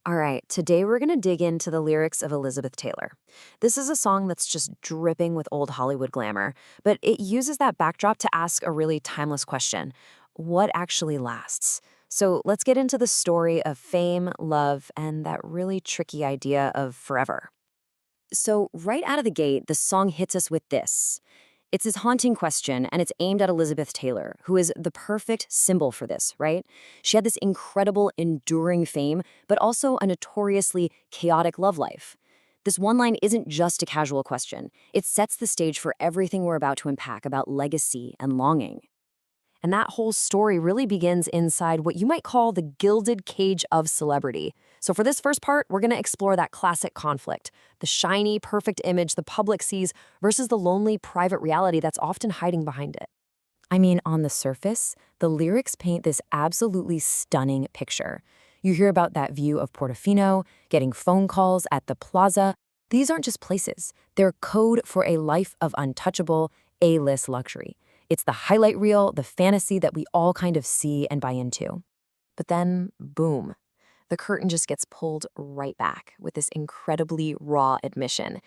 All right, today we're going to dig into the lyrics of Elizabeth Taylor. This is a song that's just dripping with old Hollywood glamour, but it uses that backdrop to ask a really timeless question: what actually lasts? So let's get into the story of fame, love, and that really tricky idea of forever. So, right out of the gate, the song hits us with this. It's this haunting question, and it's aimed at Elizabeth Taylor, who is the perfect symbol for this, right? She had this incredible, enduring fame, but also a notoriously chaotic love life. This one line isn't just a casual question, it sets the stage for everything we're about to unpack about legacy and longing. And that whole story really begins inside what you might call the gilded cage of celebrity. So, for this first part, we're going to explore that classic conflict: the shiny, perfect image the public sees versus the lonely, private reality that's often hiding behind it. I mean, on the surface, the lyrics paint this absolutely stunning picture. You hear about that view of Portofino, getting phone calls at the plaza. These aren't just places, they're code for a life of untouchable, A-list luxury. It's the highlight reel, the fantasy that we all kind of see and buy into. But then, boom, the curtain just gets pulled right back with this incredibly raw admission.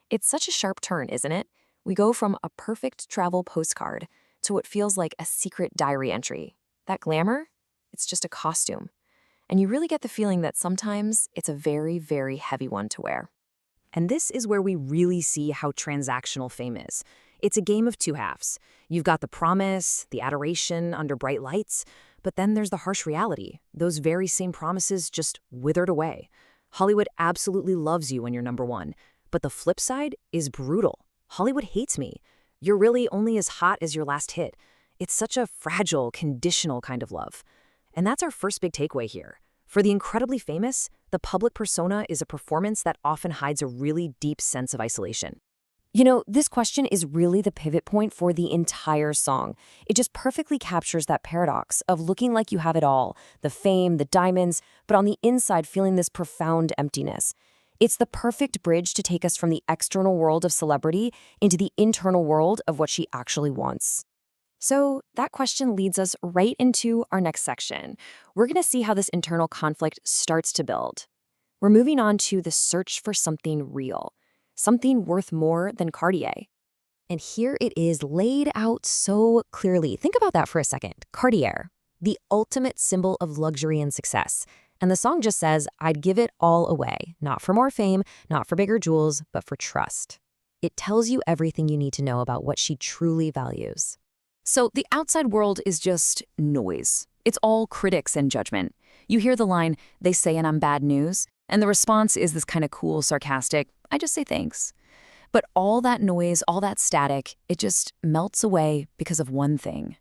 It's such a sharp turn, isn't it? We go from a perfect travel postcard to what feels like a secret diary entry. That glamour? It's just a costume. And you really get the feeling that sometimes it's a very, very heavy one to wear. And this is where we really see how transactional fame is. It's a game of two halves. You've got the promise, the adoration under bright lights, but then there's the harsh reality. Those very same promises just withered away. Hollywood absolutely loves you when you're number one, but the flip side is brutal. Hollywood hates me. You're really only as hot as your last hit. It's such a fragile, conditional kind of love. And that's our first big takeaway here. For the incredibly famous, the public persona is a performance that often hides a really deep sense of isolation. You know, this question is really the pivot point for the entire song. It just perfectly captures that paradox of looking like you have it all, the fame, the diamonds, but on the inside feeling this profound emptiness. It's the perfect bridge to take us from the external world of celebrity into the internal world of what she actually wants. So that question leads us right into our next section. We're going to see how this internal conflict starts to build. We're moving on to the search for something real, something worth more than Cartier. And here it is laid out so clearly. Think about that for a second. Cartier, the ultimate symbol of luxury and success. And the song just says, I'd give it all away, not for more fame, not for bigger jewels, but for trust. It tells you everything you need to know about what she truly values. So the outside world is just noise. It's all critics and judgment. You hear the line, they say and I'm bad news, and the response is this kind of cool, sarcastic, I just say thanks. But all that noise, all that static, it just melts away because of one thing: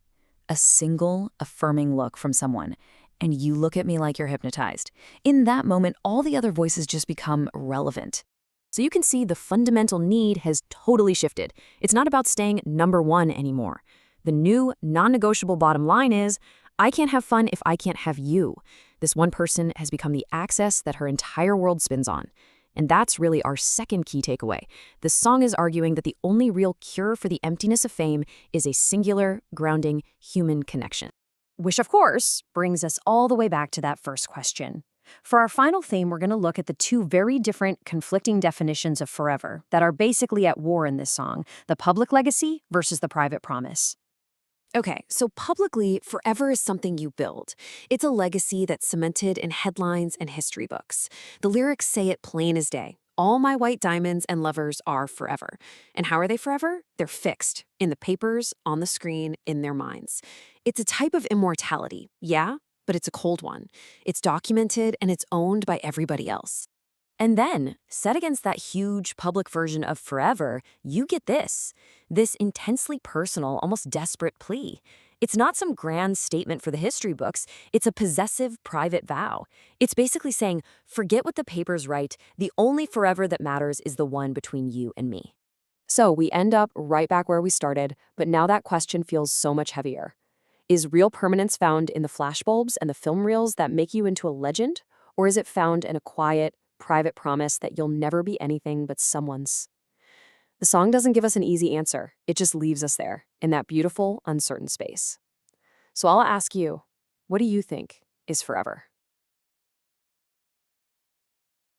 a single affirming look from someone. And you look at me like you're hypnotized. In that moment, all the other voices just become relevant. So you can see the fundamental need has totally shifted. It's not about staying number one anymore. The new, non-negotiable bottom line is, I can't have fun if I can't have you. This one person has become the axis that her entire world spins on. And that's really our second key takeaway. The song is arguing that the only real cure for the emptiness of fame is a singular, grounding, human connection. Which, of course, brings us all the way back to that first question. For our final theme, we're going to look at the two very different, conflicting definitions of forever that are basically at war in this song: the public legacy versus the private promise. Okay, so publicly, forever is something you build. It's a legacy that's cemented in headlines and history books. The lyrics say it plain as day. All my white diamonds and lovers are forever. And how are they forever? They're fixed. In the papers, on the screen, in their minds. It's a type of immortality, yeah, but it's a cold one. It's documented and it's owned by everybody else. And then, set against that huge public version of forever, you get this intensely personal, almost desperate plea. It's not some grand statement for the history books, it's a possessive private vow. It's basically saying, forget what the papers write, the only forever that matters is the one between you and me. So we end up right back where we started, but now that question feels so much heavier. Is real permanence found in the flashbulbs and the film reels that make you into a legend? Or is it found in a quiet, private promise that you'll never be anything but someone's? The song doesn't give us an easy answer. It just leaves us there, in that beautiful, uncertain space. So I'll ask you, what do you think is forever?